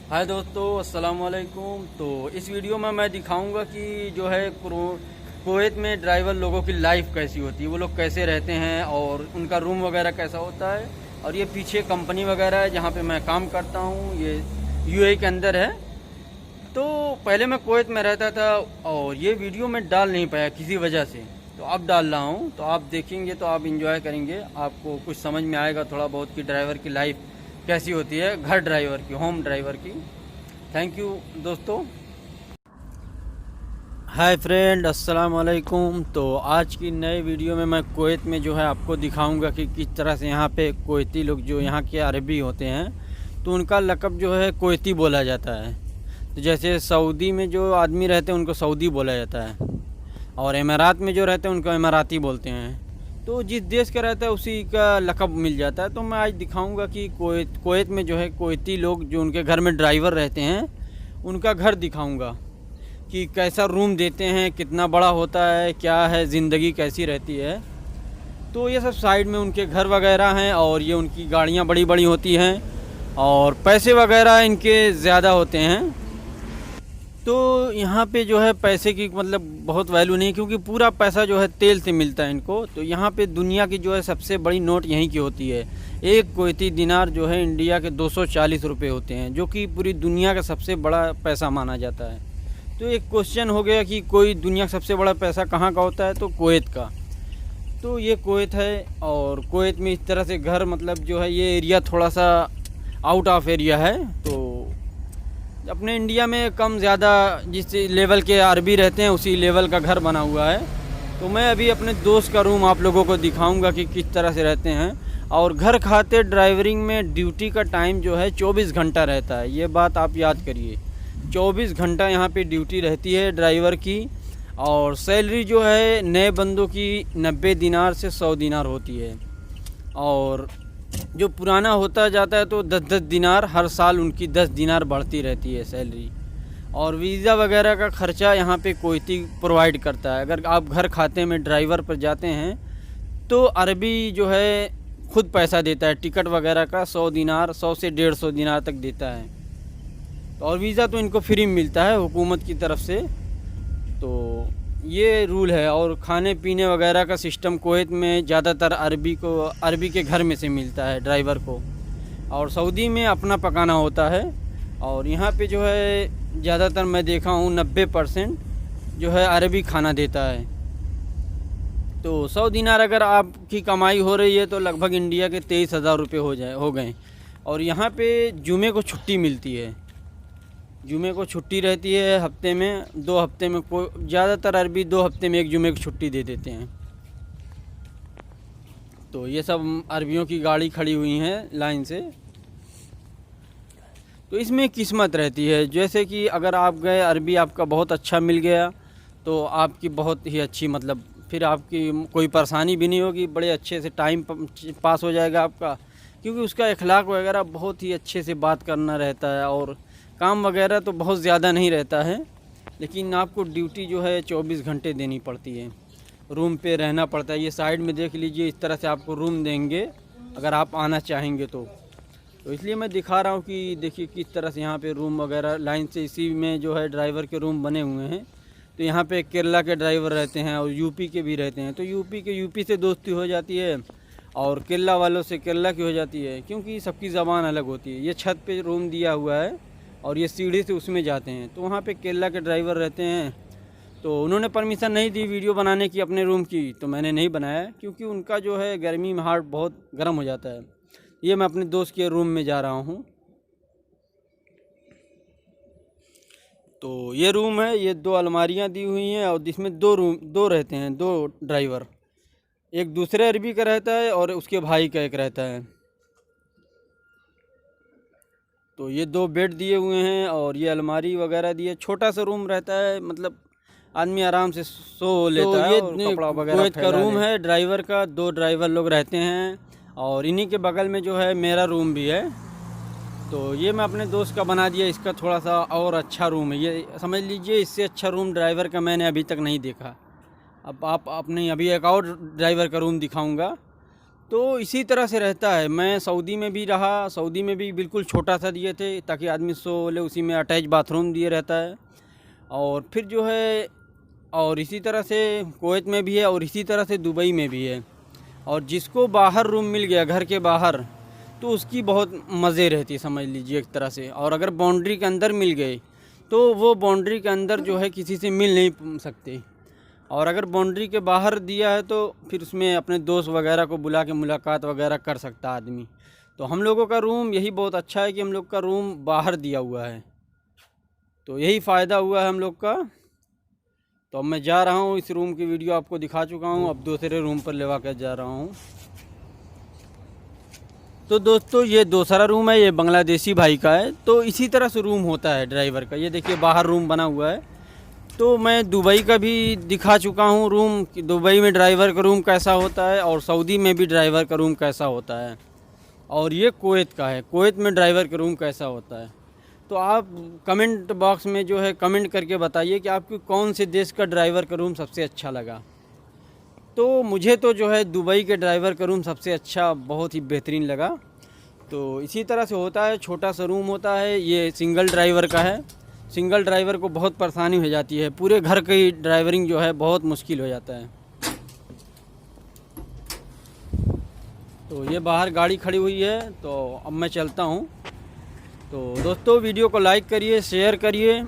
हाय दोस्तों, अस्सलाम वालेकुम। तो इस वीडियो में मैं दिखाऊंगा कि जो है कुवैत में ड्राइवर लोगों की लाइफ कैसी होती है, वो लोग कैसे रहते हैं और उनका रूम वगैरह कैसा होता है। और ये पीछे कंपनी वगैरह है जहाँ पे मैं काम करता हूँ, ये यूएई के अंदर है। तो पहले मैं कुवैत में रहता था और ये वीडियो मैं डाल नहीं पाया किसी वजह से, तो अब डाल रहा हूँ। तो आप देखेंगे तो आप इंजॉय करेंगे, आपको कुछ समझ में आएगा थोड़ा बहुत कि ड्राइवर की लाइफ कैसी होती है, घर ड्राइवर की, होम ड्राइवर की। थैंक यू दोस्तों। हाय फ्रेंड, अस्सलाम वालेकुम। तो आज की नए वीडियो में मैं कुवैत में जो है आपको दिखाऊंगा कि किस तरह से यहाँ पे कुवैती लोग जो यहाँ के अरबी होते हैं तो उनका लक़ब जो है कुवैती बोला जाता है। तो जैसे सऊदी में जो आदमी रहते हैं उनको सऊदी बोला जाता है और इमारात में जो रहते हैं उनको इमाराती बोलते हैं। तो जिस देश का रहता है उसी का लक़ब मिल जाता है। तो मैं आज दिखाऊंगा कि कुवैत में जो है कुवैती लोग जो उनके घर में ड्राइवर रहते हैं उनका घर दिखाऊंगा कि कैसा रूम देते हैं, कितना बड़ा होता है, क्या है, ज़िंदगी कैसी रहती है। तो ये सब साइड में उनके घर वगैरह हैं और ये उनकी गाड़ियाँ बड़ी बड़ी होती हैं और पैसे वगैरह इनके ज़्यादा होते हैं। तो यहाँ पे जो है पैसे की मतलब बहुत वैल्यू नहीं, क्योंकि पूरा पैसा जो है तेल से मिलता है इनको। तो यहाँ पे दुनिया की जो है सबसे बड़ी नोट यहीं की होती है। एक कुवैती दिनार जो है इंडिया के 240 रुपये होते हैं, जो कि पूरी दुनिया का सबसे बड़ा पैसा माना जाता है। तो एक क्वेश्चन हो गया कि कोई दुनिया का सबसे बड़ा पैसा कहाँ का होता है, तो कुवैत का। तो ये कुवैत है और कुवैत में इस तरह से घर मतलब जो है ये एरिया थोड़ा सा आउट ऑफ एरिया है। तो अपने इंडिया में कम ज़्यादा जिस लेवल के अरबी रहते हैं उसी लेवल का घर बना हुआ है। तो मैं अभी अपने दोस्त का रूम आप लोगों को दिखाऊंगा कि किस तरह से रहते हैं। और घर खाते ड्राइवरिंग में ड्यूटी का टाइम जो है 24 घंटा रहता है, ये बात आप याद करिए। 24 घंटा यहाँ पे ड्यूटी रहती है ड्राइवर की। और सैलरी जो है नए बंदों की 90 दिनार से 100 दिनार होती है और जो पुराना होता जाता है तो 10-10 दिनार, हर साल उनकी 10 दिनार बढ़ती रहती है सैलरी। और वीज़ा वगैरह का ख़र्चा यहाँ पे कुवैती प्रोवाइड करता है। अगर आप घर खाते में ड्राइवर पर जाते हैं तो अरबी जो है खुद पैसा देता है, टिकट वगैरह का 100 दिनार, 100 से 150 दिनार तक देता है। और वीज़ा तो इनको फ्री मिलता है हुकूमत की तरफ से। तो ये रूल है। और खाने पीने वगैरह का सिस्टम कुवैत में ज़्यादातर अरबी के घर में से मिलता है ड्राइवर को, और सऊदी में अपना पकाना होता है। और यहाँ पे जो है ज़्यादातर मैं देखा हूँ 90% जो है अरबी खाना देता है। तो 100 दिनार अगर आपकी कमाई हो रही है तो लगभग इंडिया के 23,000 रुपये हो गए। और यहाँ पे जुमे को छुट्टी मिलती है, जुमे को छुट्टी रहती है हफ्ते में 2 हफ्ते में। कोई ज़्यादातर अरबी 2 हफ्ते में 1 जुमे की छुट्टी दे देते हैं। तो ये सब अरबियों की गाड़ी खड़ी हुई हैं लाइन से। तो इसमें किस्मत रहती है, जैसे कि अगर आप गए अरबी आपका बहुत अच्छा मिल गया तो आपकी बहुत ही अच्छी मतलब फिर आपकी कोई परेशानी भी नहीं होगी, बड़े अच्छे से टाइम पास हो जाएगा आपका, क्योंकि उसका अखलाक वगैरह बहुत ही अच्छे से बात करना रहता है। और काम वगैरह तो बहुत ज़्यादा नहीं रहता है, लेकिन आपको ड्यूटी जो है 24 घंटे देनी पड़ती है, रूम पे रहना पड़ता है। ये साइड में देख लीजिए, इस तरह से आपको रूम देंगे अगर आप आना चाहेंगे तो इसलिए मैं दिखा रहा हूँ कि देखिए किस तरह से यहाँ पे रूम वगैरह लाइन से इसी में जो है ड्राइवर के रूम बने हुए हैं। तो यहाँ पे केरला के ड्राइवर रहते हैं और यूपी के भी रहते हैं। तो यूपी से दोस्ती हो जाती है और केरला वालों से केरला की हो जाती है, क्योंकि सबकी ज़बान अलग होती है। ये छत पे रूम दिया हुआ है और ये सीढ़ी से उसमें जाते हैं। तो वहाँ पे केरला के ड्राइवर रहते हैं। तो उन्होंने परमिशन नहीं दी वीडियो बनाने की अपने रूम की, तो मैंने नहीं बनाया, क्योंकि उनका जो है गर्मी में हार्ट बहुत गर्म हो जाता है। ये मैं अपने दोस्त के रूम में जा रहा हूँ। तो ये रूम है, ये 2 अलमारियाँ दी हुई हैं और जिसमें 2 रहते हैं, 2 ड्राइवर। एक दूसरे अरबी का रहता है और उसके भाई का एक रहता है। तो ये 2 बेड दिए हुए हैं और ये अलमारी वगैरह दी है। छोटा सा रूम रहता है, मतलब आदमी आराम से सो लेता है। और कपड़ा वगैरह कुवैत का रूम है ड्राइवर का, 2 ड्राइवर लोग रहते हैं। और इन्हीं के बगल में जो है मेरा रूम भी है। तो ये मैं अपने दोस्त का बना दिया, इसका थोड़ा सा और अच्छा रूम है। ये समझ लीजिए इससे अच्छा रूम ड्राइवर का मैंने अभी तक नहीं देखा। अब आप अपने अभी एक और ड्राइवर का रूम दिखाऊंगा। तो इसी तरह से रहता है। मैं सऊदी में भी रहा, सऊदी में भी बिल्कुल छोटा सा दिए थे ताकि आदमी सो ले, उसी में अटैच बाथरूम दिए रहता है। और फिर जो है, और इसी तरह से कुवैत में भी है और इसी तरह से दुबई में भी है। और जिसको बाहर रूम मिल गया घर के बाहर, तो उसकी बहुत मज़े रहती है, समझ लीजिए एक तरह से। और अगर बाउंड्री के अंदर मिल गए तो वो बाउंड्री के अंदर जो है किसी से मिल नहीं सकते। और अगर बाउंड्री के बाहर दिया है तो फिर उसमें अपने दोस्त वगैरह को बुला के मुलाकात वगैरह कर सकता आदमी। तो हम लोगों का रूम यही बहुत अच्छा है कि हम लोग का रूम बाहर दिया हुआ है, तो यही फ़ायदा हुआ है हम लोग का। तो अब मैं जा रहा हूँ, इस रूम की वीडियो आपको दिखा चुका हूँ, अब दूसरे रूम पर लेवा कर जा रहा हूँ। तो दोस्तों ये दूसरा रूम है, ये बांग्लादेशी भाई का है। तो इसी तरह से रूम होता है ड्राइवर का। ये देखिए बाहर रूम बना हुआ है। तो मैं दुबई का भी दिखा चुका हूँ रूम, कि दुबई में ड्राइवर का रूम कैसा होता है और सऊदी में भी ड्राइवर का रूम कैसा होता है। और ये कुवैत का है, कुवैत में ड्राइवर का रूम कैसा होता है। तो आप कमेंट बॉक्स में जो है कमेंट करके बताइए कि आपको कौन से देश का ड्राइवर का रूम सबसे अच्छा लगा। तो मुझे तो जो है दुबई के ड्राइवर का रूम सबसे अच्छा, बहुत ही बेहतरीन लगा। तो इसी तरह से होता है, छोटा सा रूम होता है। ये सिंगल ड्राइवर का है। सिंगल ड्राइवर को बहुत परेशानी हो जाती है, पूरे घर की ड्राइवरिंग जो है बहुत मुश्किल हो जाता है। तो ये बाहर गाड़ी खड़ी हुई है, तो अब मैं चलता हूँ। तो दोस्तों वीडियो को लाइक करिए, शेयर करिए।